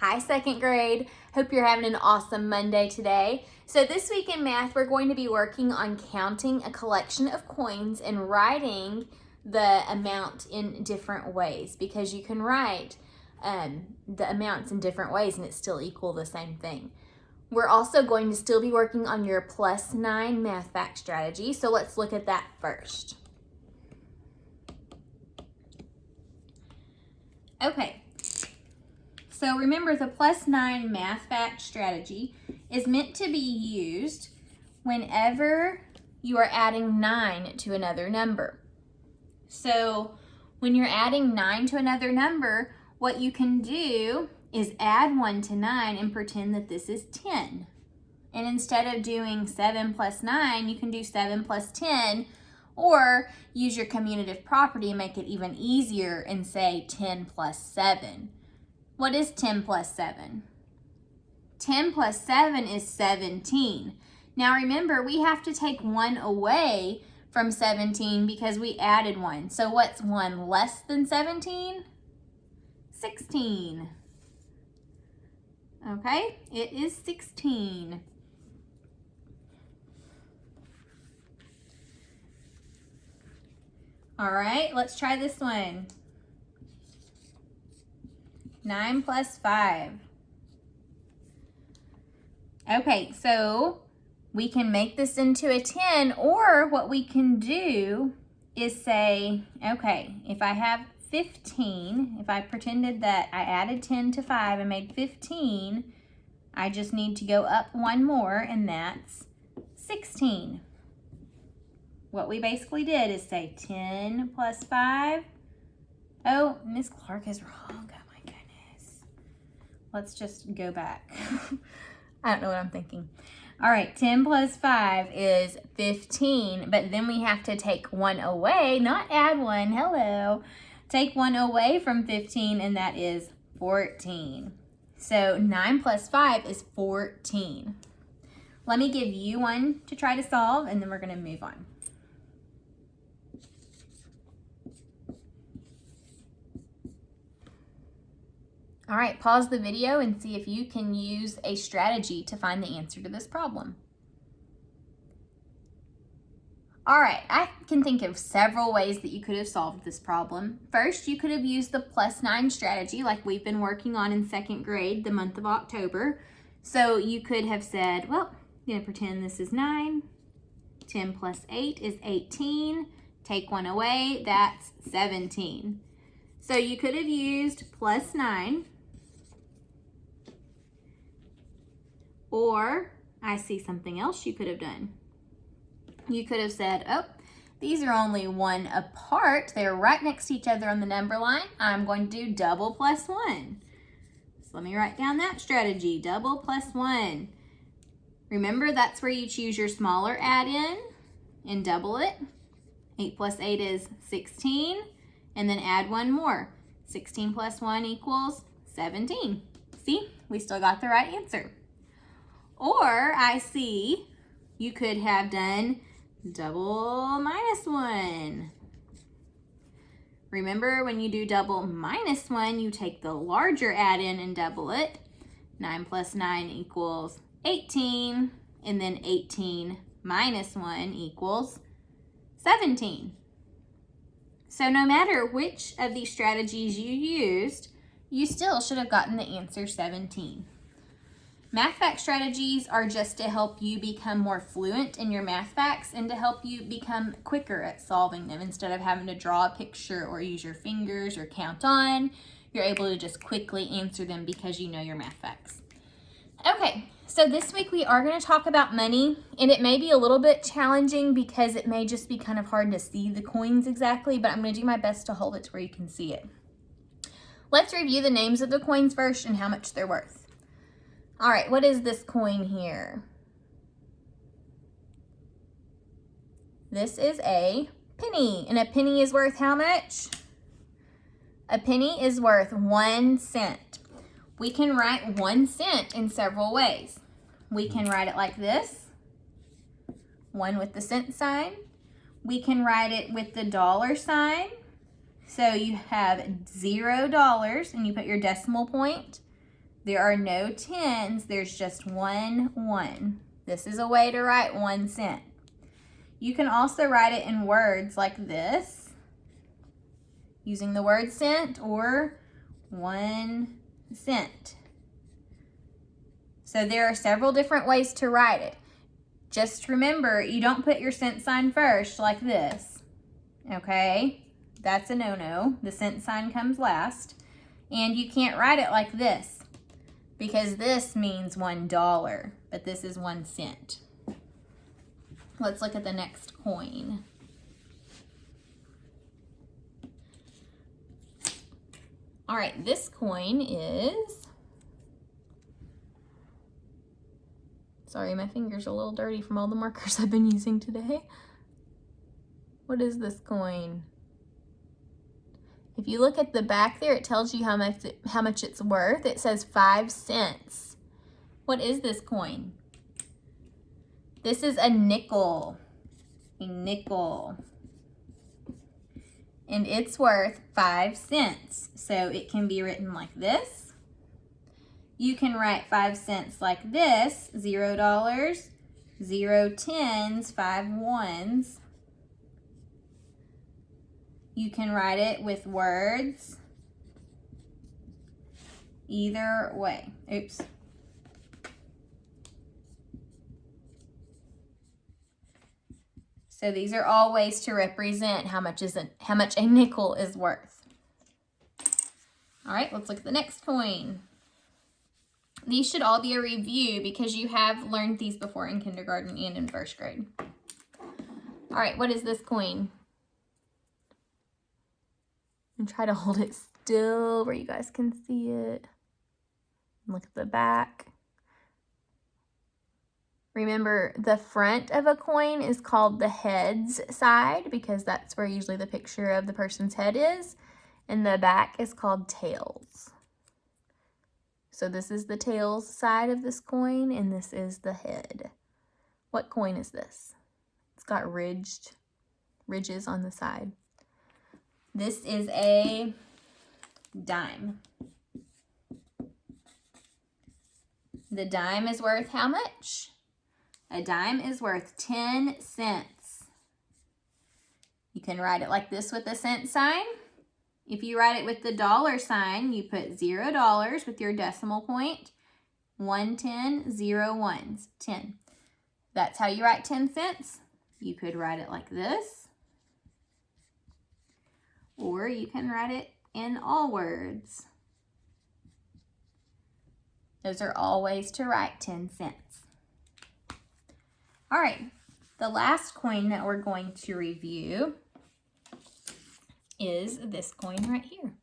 Hi, second grade. Hope you're having an awesome Monday today. So this week in math, we're going to be working on counting a collection of coins and writing the amount in different ways, because you can write the amounts in different ways and it still equal the same thing. We're also going to still be working on your +9 math fact strategy. So let's look at that first. Okay. So remember, the +9 math fact strategy is meant to be used whenever you are adding 9 to another number. So when you're adding 9 to another number, what you can do is add 1 to 9 and pretend that this is 10. And instead of doing 7 plus 9, you can do 7 plus 10, or use your commutative property and make it even easier and say 10 plus 7. What is 10 plus 7? 10 plus 7 is 17. Now remember, we have to take 1 away from 17 because we added 1. So what's 1 less than 17? 16. Okay, it is 16. All right, let's try this one. 9 plus 5. Okay, so we can make this into a 10, or what we can do is say, okay, if I have 15, if I pretended that I added 10 to 5 and made 15, I just need to go up 1 more, and that's 16. What we basically did is say 10 plus 5. Oh, Miss Clark is wrong. Oh my goodness. Let's just go back. I don't know what I'm thinking. All right, 10 plus 5 is 15, but then we have to take 1 away, not add 1, hello. Take 1 away from 15, and that is 14. So 9 plus 5 is 14. Let me give you one to try to solve, and then we're gonna move on. All right, pause the video and see if you can use a strategy to find the answer to this problem. All right, I can think of several ways that you could have solved this problem. First, you could have used the +9 strategy like we've been working on in second grade, the month of October. So you could have said, well, I'm gonna pretend this is 9. 10 plus 8 is 18. Take 1 away, that's 17. So you could have used +9. Or I see something else you could have done. You could have said, oh, these are only 1 apart. They're right next to each other on the number line. I'm going to do double plus 1. So let me write down that strategy, double plus 1. Remember, that's where you choose your smaller add-in and double it. 8 plus 8 is 16, and then add 1 more. 16 plus 1 equals 17. See, we still got the right answer. Or I see you could have done double minus 1. Remember, when you do double minus 1, you take the larger add-in and double it. 9 plus 9 equals 18, and then 18 minus 1 equals 17. So no matter which of these strategies you used, you still should have gotten the answer 17. Math fact strategies are just to help you become more fluent in your math facts and to help you become quicker at solving them. Instead of having to draw a picture or use your fingers or count on, you're able to just quickly answer them because you know your math facts. Okay, so this week we are going to talk about money, and it may be a little bit challenging because it may just be kind of hard to see the coins exactly, but I'm going to do my best to hold it to where you can see it. Let's review the names of the coins first and how much they're worth. All right, what is this coin here? This is a penny, and a penny is worth how much? A penny is worth 1 cent. We can write 1 cent in several ways. We can write it like this, 1 with the cent sign. We can write it with the dollar sign. So you have $0 and you put your decimal point There are no tens, there's just 1 1. This is a way to write 1 cent. You can also write it in words like this, using the word cent or 1 cent. So there are several different ways to write it. Just remember, you don't put your cent sign first like this, okay? That's a no-no. The cent sign comes last. And you can't write it like this because this means $1, but this is 1 cent. Let's look at the next coin. All right, this coin is, sorry, my finger's a little dirty from all the markers I've been using today. What is this coin? If you look at the back there, it tells you how much it's worth. It says 5 cents. What is this coin? This is a nickel. A nickel. And it's worth 5 cents. So it can be written like this. You can write 5 cents like this: $0, 0 tens, 5 ones. You can write it with words either way. Oops. So these are all ways to represent how much a nickel is worth. All right, let's look at the next coin. These should all be a review because you have learned these before in kindergarten and in first grade. All right, what is this coin? And try to hold it still where you guys can see it. Look at the back. Remember, the front of a coin is called the heads side because that's where usually the picture of the person's head is. And the back is called tails. So this is the tails side of this coin and this is the head. What coin is this? It's got ridges on the side. This is a dime. The dime is worth how much? A dime is worth 10 cents. You can write it like this with a cent sign. If you write it with the dollar sign, you put $0 with your decimal point. 1 10, 0 ones, 10. That's how you write 10 cents. You could write it like this. Or you can write it in all words. Those are all ways to write 10 cents. All right, the last coin that we're going to review is this coin right here.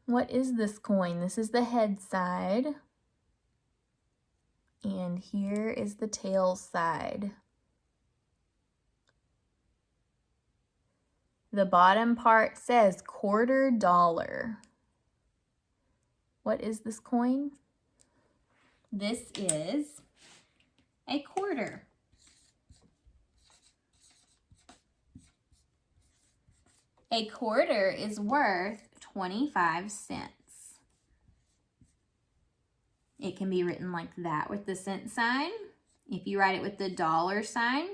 What is this coin? This is the head side. And here is the tail side. The bottom part says $quarter. What is this coin? This is a quarter. A quarter is worth 25 cents. It can be written like that with the cent sign. If you write it with the dollar sign,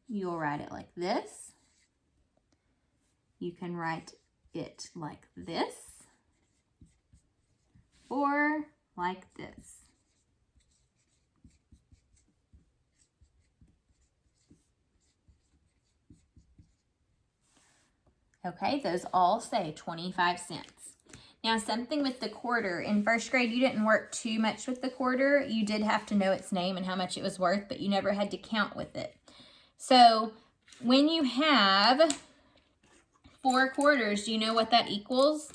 you'll write it like this. You can write it like this or like this. Okay, those all say 25 cents. Now, something with the quarter. In first grade, you didn't work too much with the quarter. You did have to know its name and how much it was worth, but you never had to count with it. So when you have 4 quarters, do you know what that equals?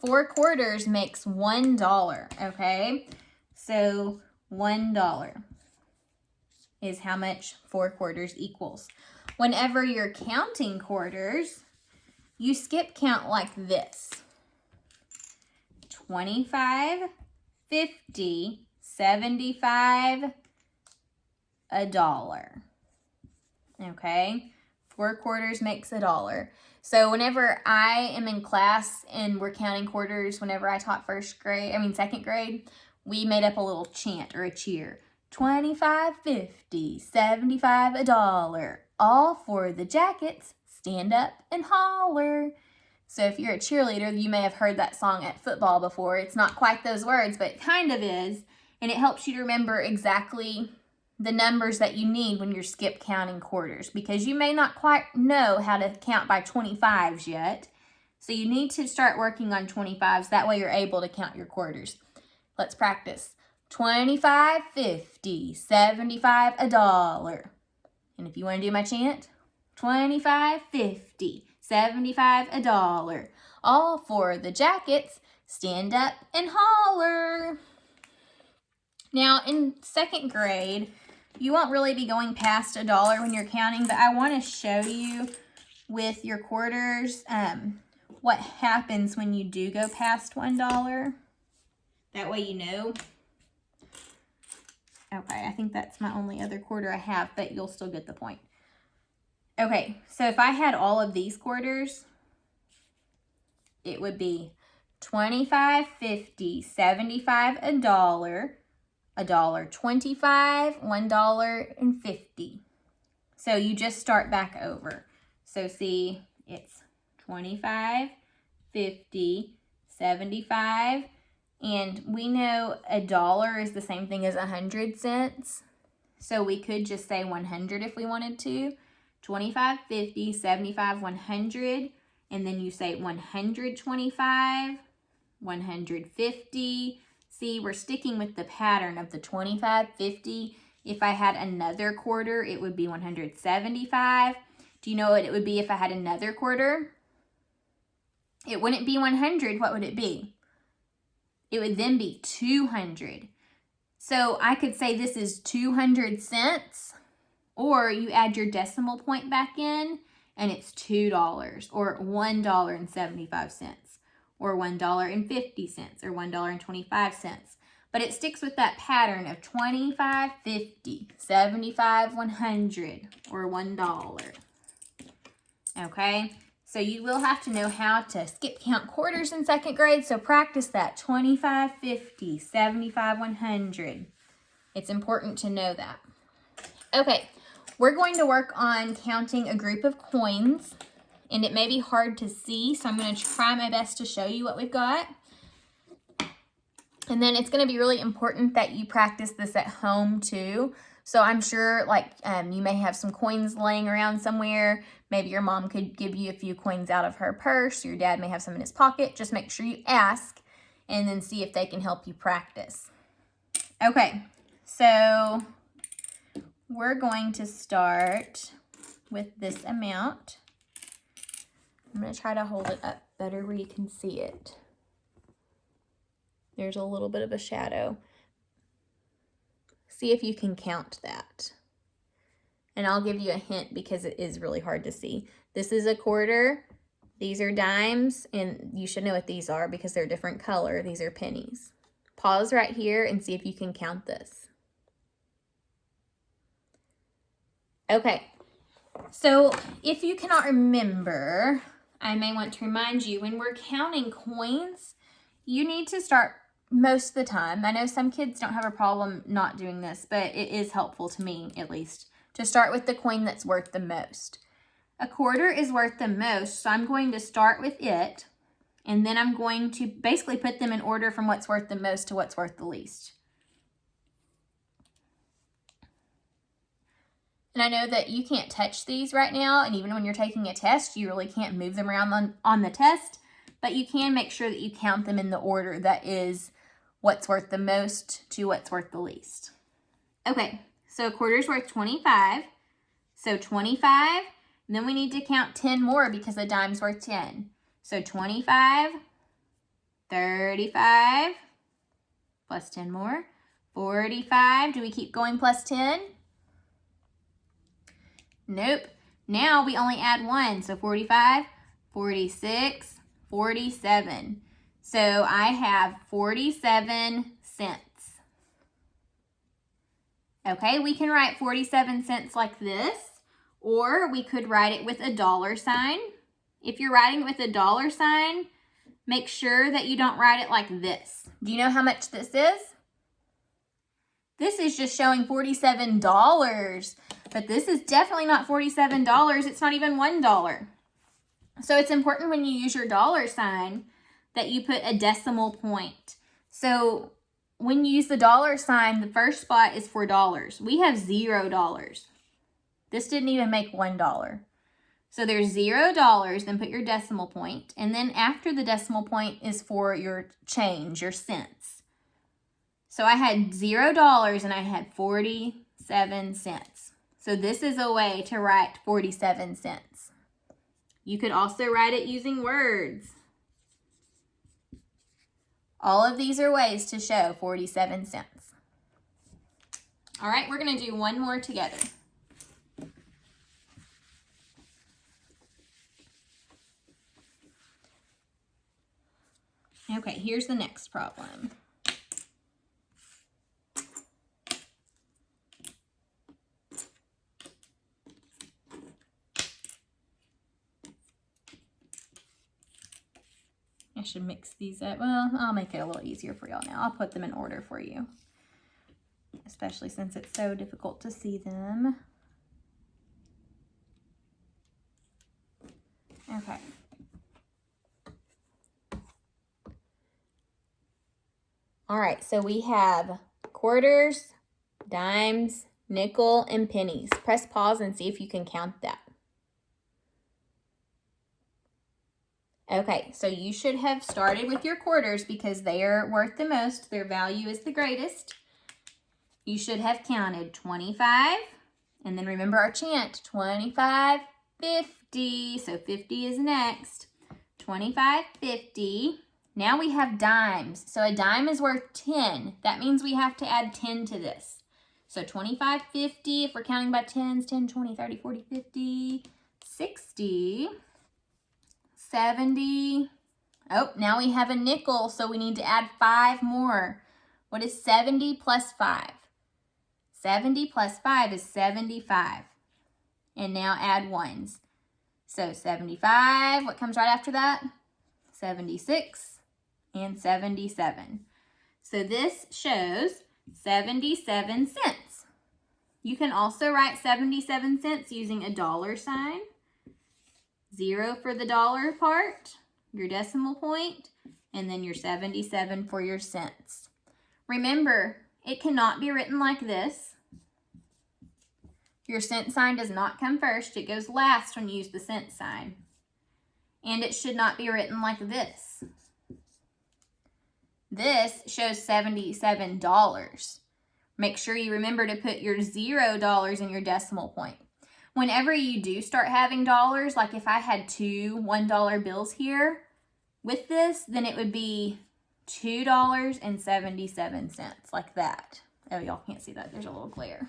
4 quarters makes $1, okay? So $1 is how much 4 quarters equals. Whenever you're counting quarters, you skip count like this. 25, 50, 75, $1. Okay? 4 quarters makes $1. So whenever I am in class and we're counting quarters, whenever I taught second grade, we made up a little chant or a cheer. 25, 50, 75, $1. All for the jackets, stand up and holler. So if you're a cheerleader, you may have heard that song at football before. It's not quite those words, but it kind of is. And it helps you to remember exactly the numbers that you need when you're skip counting quarters, because you may not quite know how to count by 25s yet. So you need to start working on 25s. That way you're able to count your quarters. Let's practice. 25, 50, 75, $1. And if you want to do my chant, 25, 50, 75, $1. All for the jackets, stand up and holler. Now in second grade, you won't really be going past $1 when you're counting, but I want to show you with your quarters what happens when you do go past $1. That way you know. Okay, I think that's my only other quarter I have, but you'll still get the point. Okay, so if I had all of these quarters, it would be 25, 50, 75, $1, $1.25, $1.50. So you just start back over. So see, it's 25, 50, 75, and we know $1 is the same thing as 100 cents. So we could just say 100 if we wanted to. 25, 50, 75, 100, and then you say 125, 150. See, we're sticking with the pattern of the 25, 50. If I had another quarter, it would be 175. Do you know what it would be if I had another quarter? It wouldn't be 100. What would it be? It would then be 200. So I could say this is 200 cents, or you add your decimal point back in, and it's $2, or $1.75, or $1.50, or $1.25. But it sticks with that pattern of 25, 50, 75, 100, or $1. Okay? So you will have to know how to skip count quarters in second grade, so practice that. 25, 50, 75, 100. It's important to know that. Okay, we're going to work on counting a group of coins, and it may be hard to see, so I'm going to try my best to show you what we've got. And then it's going to be really important that you practice this at home too. So I'm sure you may have some coins laying around somewhere. Maybe your mom could give you a few coins out of her purse. Your dad may have some in his pocket. Just make sure you ask and then see if they can help you practice. Okay, so we're going to start with this amount. I'm going to try to hold it up better where you can see it. There's a little bit of a shadow. See if you can count that. And I'll give you a hint because it is really hard to see. This is a quarter. These are dimes, and you should know what these are because they're a different color. These are pennies. Pause right here and see if you can count this. Okay, so if you cannot remember, I may want to remind you, when we're counting coins, you need to start most of the time. I know some kids don't have a problem not doing this, but it is helpful to me, at least, to start with the coin that's worth the most. A quarter is worth the most, so I'm going to start with it, and then I'm going to basically put them in order from what's worth the most to what's worth the least. And I know that you can't touch these right now, and even when you're taking a test, you really can't move them around on the test, but you can make sure that you count them in the order that is what's worth the most to what's worth the least. Okay, so a quarter's worth 25, so 25, and then we need to count 10 more because a dime's worth 10. So 25, 35, plus 10 more, 45. Do we keep going plus 10? Nope. Now we only add 1, so 45, 46, 47. So I have 47 cents. Okay, we can write 47 cents like this, Or we could write it with a dollar sign. If you're writing it with a dollar sign, make sure that you don't write it like this. Do you know how much this is? This is just showing $47, but this is definitely not $47. It's not even $1. So it's important when you use your dollar sign that you put a decimal point. So when you use the dollar sign, the first spot is for dollars. We have $0. This didn't even make $1. So there's $0, then put your decimal point. And then after the decimal point is for your change, your cents. So I had $0 and I had 47 cents. So this is a way to write 47 cents. You could also write it using words. All of these are ways to show 47 cents. All right, we're going to do one more together. Okay, here's the next problem. I should mix these up. Well, I'll make it a little easier for y'all now. I'll put them in order for you, especially since it's so difficult to see them. Okay. All right, so we have quarters, dimes, nickel, and pennies. Press pause and see if you can count that. Okay, so you should have started with your quarters because they are worth the most. Their value is the greatest. You should have counted 25, and then remember our chant, 25, 50. So 50 is next. 25, 50. Now we have dimes. So a dime is worth 10. That means we have to add 10 to this. So 25, 50, if we're counting by tens, 10, 20, 30, 40, 50, 60, 70. Oh, now we have a nickel, so we need to add 5 more. What is 70 plus 5? 70 plus 5 is 75. And now add ones. So 75, what comes right after that? 76 and 77. So this shows 77 cents. You can also write 77 cents using a dollar sign. 0 for the dollar part, your decimal point, and then your 77 for your cents. Remember, it cannot be written like this. Your cent sign does not come first. It goes last when you use the cent sign. And it should not be written like this. This shows $77. Make sure you remember to put your $0 in your decimal point. Whenever you do start having dollars, like if I had 2 $1 bills here with this, then it would be $2.77, like that. Oh, y'all can't see that. There's a little glare.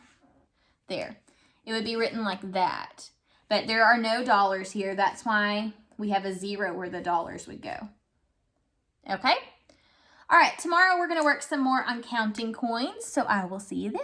There. It would be written like that. But there are no dollars here. That's why we have a 0 where the dollars would go. Okay? All right, tomorrow we're going to work some more on counting coins, so I will see you then.